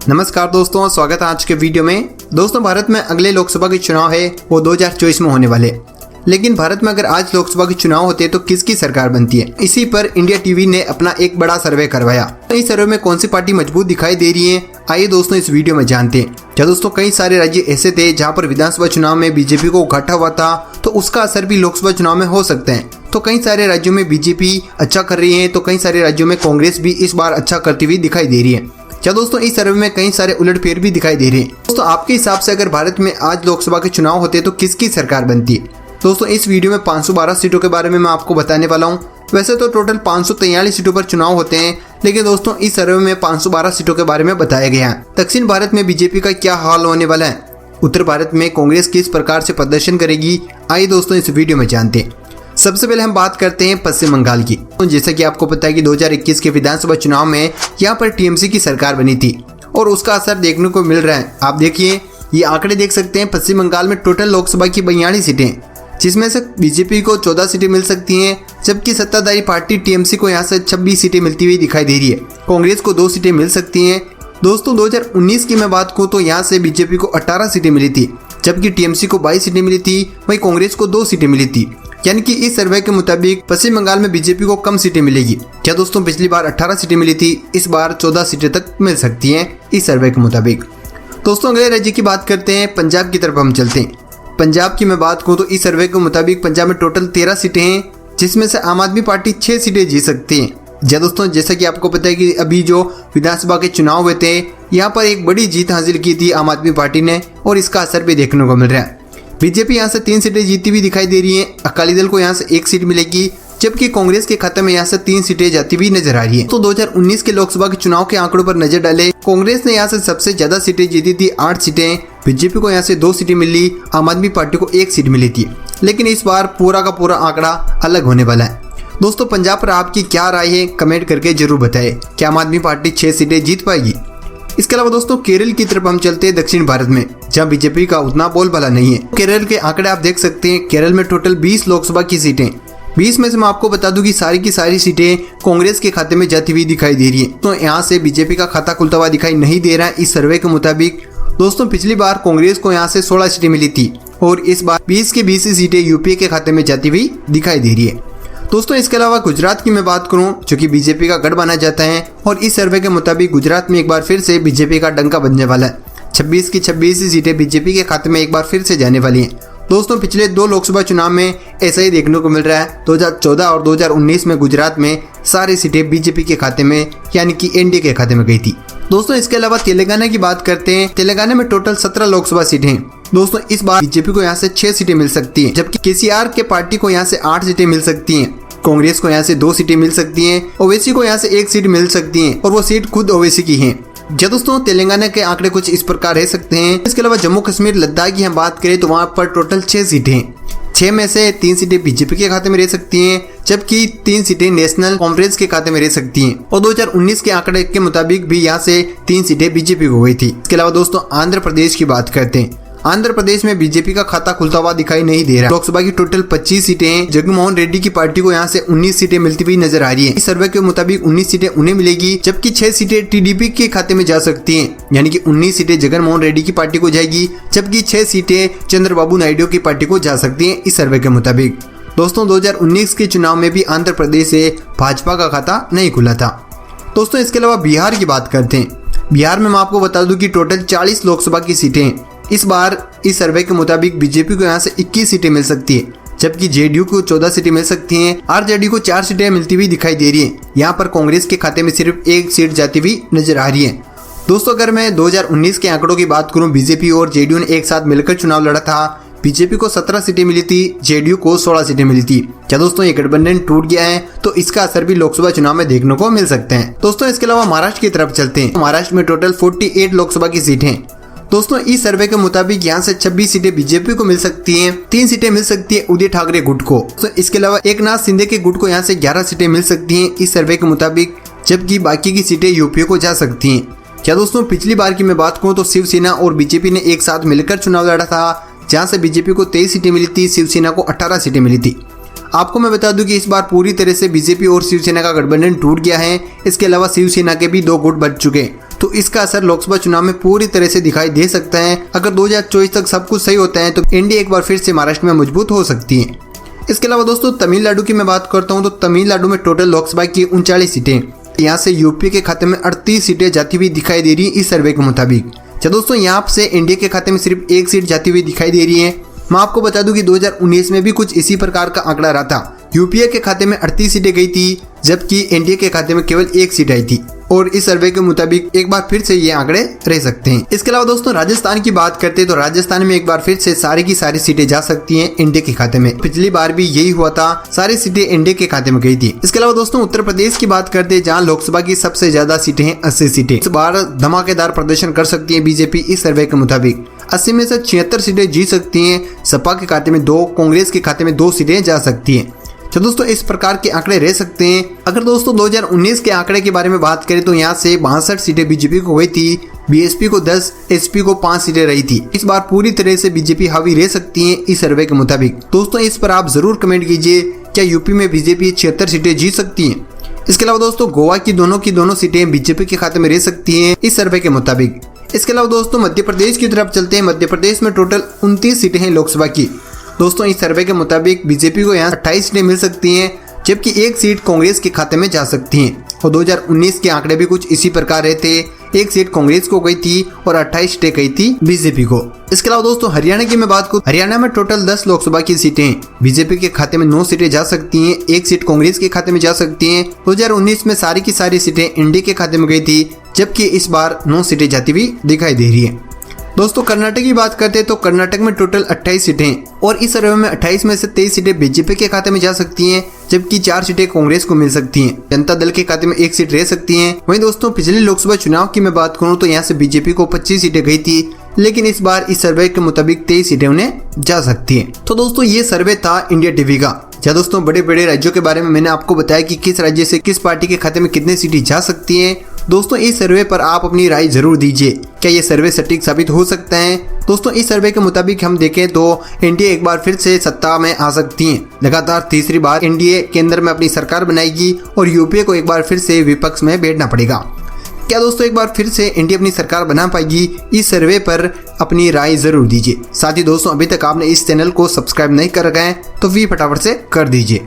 नमस्कार दोस्तों, स्वागत है आज के वीडियो में। दोस्तों, भारत में अगले लोकसभा के चुनाव है वो 2024 में होने वाले। लेकिन भारत में अगर आज लोकसभा के चुनाव होते हैं तो किसकी सरकार बनती है, इसी पर इंडिया टीवी ने अपना एक बड़ा सर्वे करवाया। इस सर्वे में कौन सी पार्टी मजबूत दिखाई दे रही है, आइए दोस्तों इस वीडियो में जानते हैं। क्या दोस्तों, कई सारे राज्य ऐसे थे जहाँ पर विधानसभा चुनाव में बीजेपी को घाटा हुआ था, तो उसका असर भी लोकसभा चुनाव में हो सकता है। तो कई सारे राज्यों में बीजेपी अच्छा कर रही है, तो कई सारे राज्यों में कांग्रेस भी इस बार अच्छा करती हुई दिखाई दे रही है। क्या दोस्तों, इस सर्वे में कई सारे उलटफेर भी दिखाई दे रहे हैं। दोस्तों, आपके हिसाब से अगर भारत में आज लोकसभा के चुनाव होते तो किसकी सरकार बनती है? दोस्तों, इस वीडियो में 512 सीटों के बारे में मैं आपको बताने वाला हूं। वैसे तो टोटल 543 सीटों पर चुनाव होते हैं, लेकिन दोस्तों इस सर्वे में 512 सीटों के बारे में बताया गया है। दक्षिण भारत में बीजेपी का क्या हाल होने वाला है, उत्तर भारत में कांग्रेस किस प्रकार से प्रदर्शन करेगी, आइए दोस्तों इस वीडियो में जानते हैं। सबसे पहले हम बात करते हैं पश्चिम बंगाल की। तो जैसा कि आपको पता है कि 2021 के विधानसभा चुनाव में यहाँ पर टीएमसी की सरकार बनी थी और उसका असर देखने को मिल रहा है। आप देखिए, ये आंकड़े देख सकते हैं। पश्चिम बंगाल में टोटल लोकसभा की 42 सीटें, जिसमें से बीजेपी को 14 सीटें मिल सकती हैं, जबकि सत्ताधारी पार्टी टीएमसी को यहाँ से 26 सीटें मिलती हुई दिखाई दे रही है। कांग्रेस को 2 सीटें मिल सकती हैं। दोस्तों, 2019 की मैं बात करूँ तो यहाँ से बीजेपी को 18 सीटें मिली थी, जबकि टीएमसी को 22 सीटें मिली थी, वहीं कांग्रेस को 2 सीटें मिली थी। यानी कि इस सर्वे के मुताबिक पश्चिम बंगाल में बीजेपी को कम सीटें मिलेगी। क्या दोस्तों, पिछली बार 18 सीटें मिली थी, इस बार 14 सीटें तक मिल सकती हैं इस सर्वे के मुताबिक। दोस्तों, अगले राज्य की बात करते हैं, पंजाब की तरफ हम चलते हैं। पंजाब की मैं बात करूँ तो इस सर्वे के मुताबिक पंजाब में टोटल 13 सीटें हैं, जिसमें से आम आदमी पार्टी 6 सीटें जीत सकती है। जी दोस्तों, जैसा कि आपको पता है कि अभी जो विधानसभा के चुनाव हुए थे, यहाँ पर एक बड़ी जीत हासिल की थी आम आदमी पार्टी ने, और इसका असर भी देखने को मिल रहा है। बीजेपी यहाँ से 3 सीटें जीती हुई दिखाई दे रही है। अकाली दल को यहाँ से 1 सीट मिलेगी, जबकि कांग्रेस के खाते में यहाँ से 3 सीटें जाती हुई नजर आ रही है। तो 2019 के लोकसभा के चुनाव के आंकड़ों पर नजर डाले, कांग्रेस ने यहाँ से सबसे ज्यादा सीटें जीती थी, 8 सीटें। बीजेपी को यहाँ से 2 सीटें मिली, आम आदमी पार्टी को 1 सीट मिली थी। लेकिन इस बार पूरा का पूरा आंकड़ा अलग होने वाला है। दोस्तों, पंजाब पर आपकी क्या राय है, कमेंट करके जरूर बताएं। क्या आम आदमी पार्टी 6 सीटें जीत पाएगी? इसके अलावा दोस्तों, केरल की तरफ हम चलते हैं, दक्षिण भारत में, जहां बीजेपी का उतना बोलबाला नहीं है। केरल के आंकड़े आप देख सकते हैं। केरल में टोटल 20 लोकसभा की सीटें, 20 में से मैं आपको बता दूं कि सारी की सारी सीटें कांग्रेस के खाते में जाती हुई दिखाई दे रही है। तो यहाँ से बीजेपी का खाता खुलता हुआ दिखाई नहीं दे रहा है इस सर्वे के मुताबिक। दोस्तों, पिछली बार कांग्रेस को यहाँ से 16 सीटें मिली थी और इस बार 20 की 20 सीटें यूपीए के खाते में जाती हुई दिखाई दे रही है। दोस्तों, इसके अलावा गुजरात की मैं बात करूं, जो कि बीजेपी का गढ़ माना जाता है, और इस सर्वे के मुताबिक गुजरात में एक बार फिर से बीजेपी का डंका बजने वाला है। 26 की 26 सीटें बीजेपी के खाते में एक बार फिर से जाने वाली हैं। दोस्तों, पिछले 2 लोकसभा चुनाव में ऐसा ही देखने को मिल रहा है। 2014 और 2019 में गुजरात में सारी सीटें बीजेपी के खाते में, यानी कि एनडीए के खाते में गई थी। दोस्तों, इसके अलावा तेलंगाना की बात करते हैं। तेलंगाना में टोटल 17 लोकसभा सीटें हैं। दोस्तों, इस बार बीजेपी को यहाँ से 6 सीटें मिल सकती हैं, जबकि केसीआर के पार्टी को यहाँ से 8 सीटें मिल सकती हैं। कांग्रेस को यहाँ से 2 सीटें मिल सकती हैं, ओवैसी को यहाँ से 1 सीट मिल सकती है, और वो सीट खुद ओवैसी की है। जी दोस्तों, तेलंगाना के आंकड़े कुछ इस प्रकार रह सकते हैं। इसके अलावा जम्मू कश्मीर लद्दाख की हम बात करें तो वहाँ पर टोटल 6 सीटें हैं। 6 में से 3 सीटें बीजेपी के खाते में रह सकती हैं, जबकि 3 सीटें नेशनल कॉन्फ्रेंस के खाते में रह सकती हैं। और 2019 के आंकड़े के मुताबिक भी यहाँ से 3 सीटें बीजेपी को गई थी। इसके अलावा दोस्तों, आंध्र प्रदेश की बात करते हैं। आंध्र प्रदेश में बीजेपी का खाता खुलता हुआ दिखाई नहीं दे रहा। लोकसभा की टोटल 25 सीटें हैं। जगनमोहन रेड्डी की पार्टी को यहाँ से 19 सीटें मिलती हुई नजर आ रही है। इस सर्वे के मुताबिक 19 सीटें उन्हें मिलेगी, जबकि 6 सीटें टीडीपी के खाते में जा सकती हैं। यानी कि 19 सीटें जगनमोहन रेड्डी की पार्टी को जाएगी, जबकि 6 सीटें चंद्रबाबू नायडू की पार्टी को जा सकती हैं इस सर्वे के मुताबिक। दोस्तों, 2019 के चुनाव में भी आंध्र प्रदेश से भाजपा का खाता नहीं खुला था। दोस्तों, इसके अलावा बिहार की बात करते हैं। बिहार में मैं आपको बता दूं कि टोटल 40 लोकसभा की सीटें हैं। इस बार इस सर्वे के मुताबिक बीजेपी को यहाँ से 21 सीटें मिल सकती है, जबकि जेडीयू को 14 सीटें मिल सकती हैं। आरजेडी को 4 सीटें मिलती हुई दिखाई दे रही है। यहाँ पर कांग्रेस के खाते में सिर्फ 1 सीट जाती हुई नजर आ रही है। दोस्तों, अगर मैं 2019 के आंकड़ों की बात करूँ, बीजेपी और जेडीयू ने एक साथ मिलकर चुनाव लड़ा था। बीजेपी को 17 सीटें मिली थी, जेडीयू को 16 सीटें मिली थी। क्या दोस्तों, ये गठबंधन टूट गया है? तो इसका असर भी लोकसभा चुनाव में देखने को मिल सकते हैं। दोस्तों, इसके अलावा महाराष्ट्र की तरफ चलते हैं। महाराष्ट्र में टोटल 48 लोकसभा की सीटें हैं। दोस्तों, इस सर्वे के मुताबिक यहाँ से 26 सीटें बीजेपी को मिल सकती हैं, 3 सीटें मिल सकती है उदय ठाकरे गुट को। तो इसके अलावा एकनाथ शिंदे के गुट को यहाँ से 11 सीटें मिल सकती हैं इस सर्वे के मुताबिक, जबकि बाकी की सीटें यूपीए को जा सकती हैं। क्या दोस्तों, पिछली बार की मैं बात करूँ तो शिवसेना और बीजेपी ने एक साथ मिलकर चुनाव लड़ा था, जहाँ से बीजेपी को 23 सीटें मिली थी, शिवसेना को 18 सीटें मिली थी। आपको मैं बता दूं कि इस बार पूरी तरह से बीजेपी और शिवसेना का गठबंधन टूट गया है। इसके अलावा शिवसेना के भी 2 गुट बच चुके हैं। तो इसका असर लोकसभा चुनाव में पूरी तरह से दिखाई दे सकता है। अगर 2024 तक सब कुछ सही होता है तो एनडीए एक बार फिर से महाराष्ट्र में मजबूत हो सकती है। इसके अलावा दोस्तों तमिलनाडु की मैं बात करता हूँ तो तमिलनाडु में टोटल लोकसभा की 39 सीटें, यहाँ से यूपी के खाते में 38 सीटें जाती हुई दिखाई दे रही है इस सर्वे के मुताबिक। दोस्तों यहाँ से एनडीए के खाते में सिर्फ एक सीट जाती हुई दिखाई दे रही है। मैं आपको बता दूं कि 2019 में भी कुछ इसी प्रकार का आंकड़ा रहा था। यूपीए के खाते में 38 सीटें गई थी जबकि एनडीए के खाते में केवल एक सीट आई थी और इस सर्वे के मुताबिक एक बार फिर से ये आंकड़े रह सकते हैं। इसके अलावा दोस्तों राजस्थान की बात करते हैं तो राजस्थान में एक बार फिर से सारी की सारी सीटें जा सकती हैं एनडीए के खाते में। पिछली बार भी यही हुआ था, सारी सीटें एनडीए के खाते में गई थी। इसके अलावा दोस्तों उत्तर प्रदेश की बात करते हैं जहाँ लोकसभा की सबसे ज्यादा सीटें हैं 80 सीटें। इस बार धमाकेदार प्रदर्शन कर सकती है बीजेपी इस सर्वे के मुताबिक। 80 में से 76 सीटें जीत सकती हैं। सपा के खाते में 2, कांग्रेस के खाते में 2 सीटें जा सकती हैं। तो दोस्तों इस प्रकार के आंकड़े रह सकते हैं। अगर दोस्तों 2019 के आंकड़े के बारे में बात करें तो यहाँ से 62 सीटें बीजेपी को गई थी, बीएसपी को 10, एसपी को 5 सीटें रही थी। इस बार पूरी तरह से बीजेपी हावी रह सकती है इस सर्वे के मुताबिक। दोस्तों इस पर आप जरूर कमेंट कीजिए, क्या यूपी में बीजेपी 76 सीटें जीत सकती है। इसके अलावा दोस्तों गोवा की दोनों सीटें बीजेपी के खाते में रह सकती है इस सर्वे के मुताबिक। इसके अलावा दोस्तों मध्य प्रदेश की तरफ चलते हैं। मध्य प्रदेश में टोटल 29 सीटें हैं लोकसभा की। दोस्तों इस सर्वे के मुताबिक बीजेपी को यहाँ 28 सीटें मिल सकती हैं जबकि एक सीट कांग्रेस के खाते में जा सकती हैं। और 2019 के आंकड़े भी कुछ इसी प्रकार रहे थे, एक सीट कांग्रेस को गई थी और 28 सीटें गई थी बीजेपी को। इसके अलावा दोस्तों हरियाणा की मैं बात करूं, हरियाणा में टोटल 10 लोकसभा की सीटें बीजेपी के खाते में 9 सीटें जा सकती हैं, एक सीट कांग्रेस के खाते में जा सकती हैं। 2019 में सारी की सारी सीटें एनडीए के खाते में गई थी जबकि इस बार 9 सीटें जाती हुई दिखाई दे रही है। दोस्तों कर्नाटक की बात करते हैं तो कर्नाटक में टोटल 28 सीटें और इस सर्वे में 28 में से 23 सीटें बीजेपी के खाते में जा सकती हैं जबकि 4 सीटें कांग्रेस को मिल सकती हैं। जनता दल के खाते में 1 सीट रह सकती हैं। वहीं दोस्तों पिछले लोकसभा चुनाव की मैं बात करूं तो यहाँ से बीजेपी को 25 सीटें गई थी लेकिन इस बार इस सर्वे के मुताबिक 23 सीटें उन्हें जा सकती हैं। तो दोस्तों ये सर्वे था इंडिया टीवी का। जहाँ दोस्तों बड़े बड़े राज्यों के बारे में मैंने आपको बताया कि किस राज्य से किस पार्टी के खाते में कितने सीटें जा सकती हैं। दोस्तों इस सर्वे पर आप अपनी राय जरूर दीजिए, क्या ये सर्वे सटीक साबित हो सकता है। दोस्तों इस सर्वे के मुताबिक हम देखें तो एनडीए एक बार फिर से सत्ता में आ सकती है। लगातार तीसरी बार एनडीए केंद्र में अपनी सरकार बनाएगी और यूपीए को एक बार फिर से विपक्ष में बैठना पड़ेगा। क्या दोस्तों एक बार फिर से एनडीए अपनी सरकार बना पाएगी? इस सर्वे पर अपनी राय जरूर दीजिए। साथ ही दोस्तों अभी तक आपने इस चैनल को सब्सक्राइब नहीं कर रखा है तो भी फटाफट से कर दीजिए।